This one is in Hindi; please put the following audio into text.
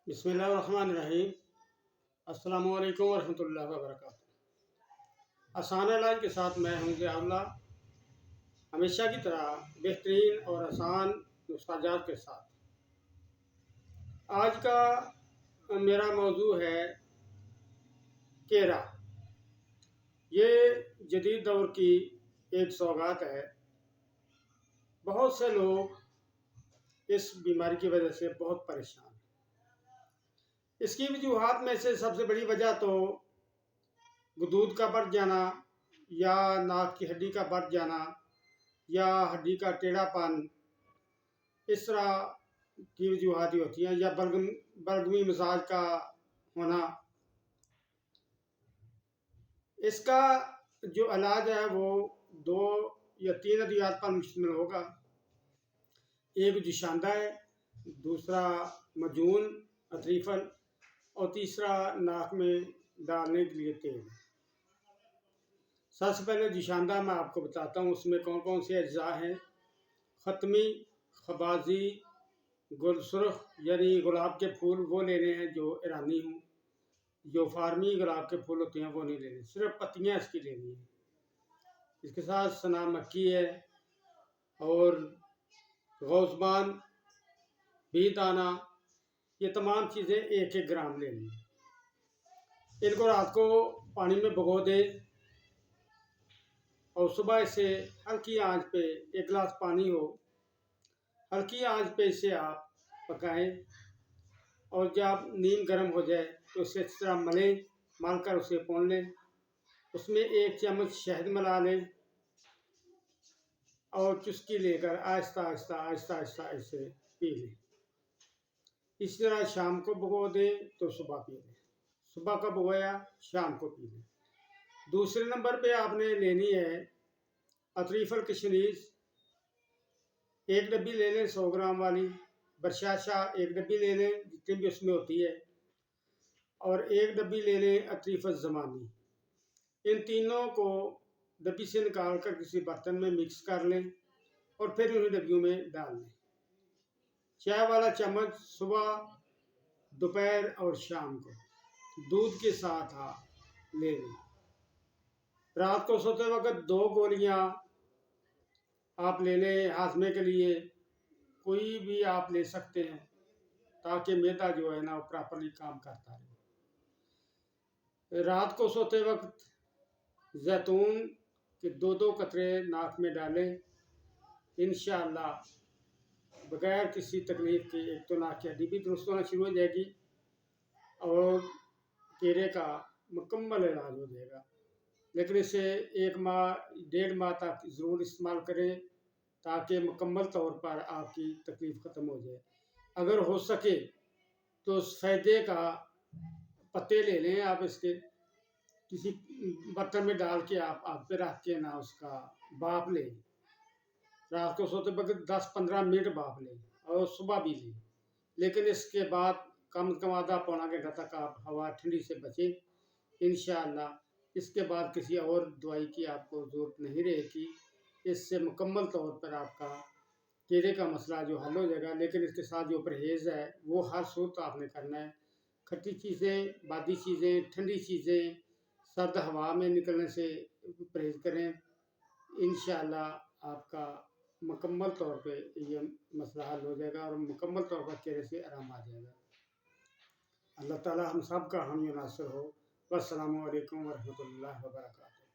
बिस्मिल्लाहिर्रहमानिर्रहीम। अस्सलामु अलैकुम वरहमतुल्लाहि वबरकातुहू। आसान इलाज के साथ मैं हूँ ज़ियाउल्लाह, हमेशा की तरह बेहतरीन और आसान नुस्ख़ाजात के साथ। आज का मेरा मौजू है केरा। ये जदीद दौर की एक सौगात है। बहुत से लोग इस बीमारी की वजह से बहुत परेशान हैं। इसकी वजूहात में से सबसे बड़ी वजह तो गुदूद का बढ़ जाना, या नाक की हड्डी का बढ़ जाना, या हड्डी का टेढ़ापन, इस तरह की वजूहात होती हैं, या बलगमी मिजाज का होना। इसका जो इलाज है वो 2 या 3 अद्वियात पर मुश्तमिल होगा। एक जुशांदा है, दूसरा मजून अतरीफन, और तीसरा नाक में डालने के लिए तेल। सबसे पहले जुशांदा मैं आपको बताता हूँ उसमें कौन कौन से अज्जा हैं। ख़त्मी, खबाजी, गुलसुर्ख यानी गुलाब के फूल वो लेने हैं जो ईरानी हों। जो फार्मी गुलाब के फूल होते हैं वो नहीं लेने, सिर्फ पत्तियाँ इसकी लेनी हैं। इसके साथ सना मक्की है और गौज़बान, बीदाना, ये तमाम चीज़ें 1-1 ग्राम लेनी है। इनको रात को पानी में भिगो दें और सुबह इसे हल्की आंच पे, 1 गिलास पानी हो, हल्की आंच पे इसे आप पकाएं, और जब नीम गर्म हो जाए तो इसे अच्छी तरह मलें, मल कर उसे पौन लें। उसमें 1 चम्मच शहद मिला लें और चुस्की लेकर आहिस्ता आहिस्ता आहिस्ता आहिस्ता इसे पी लें। इसी तरह शाम को भिगो दें तो सुबह पी लें। सुबह का भिगोया शाम को पी लें। दूसरे नंबर पे आपने लेनी है अतरीफल किशनीज। 1 डब्बी ले लें 100 ग्राम वाली। बरशाशा 1 डब्बी ले लें जितनी भी उसमें होती है, और 1 डब्बी ले लें अतरीफल ज़मानी। इन तीनों को डब्बी से निकाल कर किसी बर्तन में मिक्स कर लें और फिर उन्हें डब्बियों में डाल लें। चाय वाला चम्मच सुबह, दोपहर और शाम को दूध के साथ आप ले लें। रात को सोते वक्त 2 गोलियां आप ले लें हाजमे के लिए। कोई भी आप ले सकते हैं ताकि मैदा जो है ना वो प्रॉपरली काम करता रहे। रात को सोते वक्त जैतून के 2-2 कतरे नाक में डालें। इंशाअल्लाह बगैर किसी तकलीफ के एक तो नाक की हड्डी भी दुरुस्त होना शुरू हो जाएगी और केरे का मुकम्मल इलाज हो जाएगा। लेकिन इसे 1 माह 1.5 माह तक ज़रूर इस्तेमाल करें ताकि मुकम्मल तौर पर आपकी तकलीफ़ ख़त्म हो जाए। अगर हो सके तो सैदे का पत्ते ले लें आप, इसके किसी बर्तन में डाल के आप आग पे रख के ना उसका भाप लें। रात को सोते वक्त 10-15 मिनट भाप लें और सुबह भी लें। लेकिन इसके बाद कम से कम आधा पौना घंटा तक आप हवा ठंडी से बचें। इंशाअल्लाह इसके बाद किसी और दवाई की आपको ज़रूरत नहीं रहेगी। इससे मुकम्मल तौर पर आपका केरे का मसला जो हल हो जाएगा। लेकिन इसके साथ जो परहेज़ है वो हर सूरत आपने करना है। खट्टी चीज़ें, बादी चीज़ें, ठंडी चीज़ें, सर्द हवा में निकलने से परहेज़ करें। इंशाअल्लाह आपका मुकम्मल तौर पे ये मसला हल हो जाएगा और मुकम्मल तौर पर केरे से आराम आ जाएगा। अल्लाह ताला हम सब का हामी नासिर हो। वस्सलामु अलैकुम वरहमतुल्लाहि वबरकातुहू।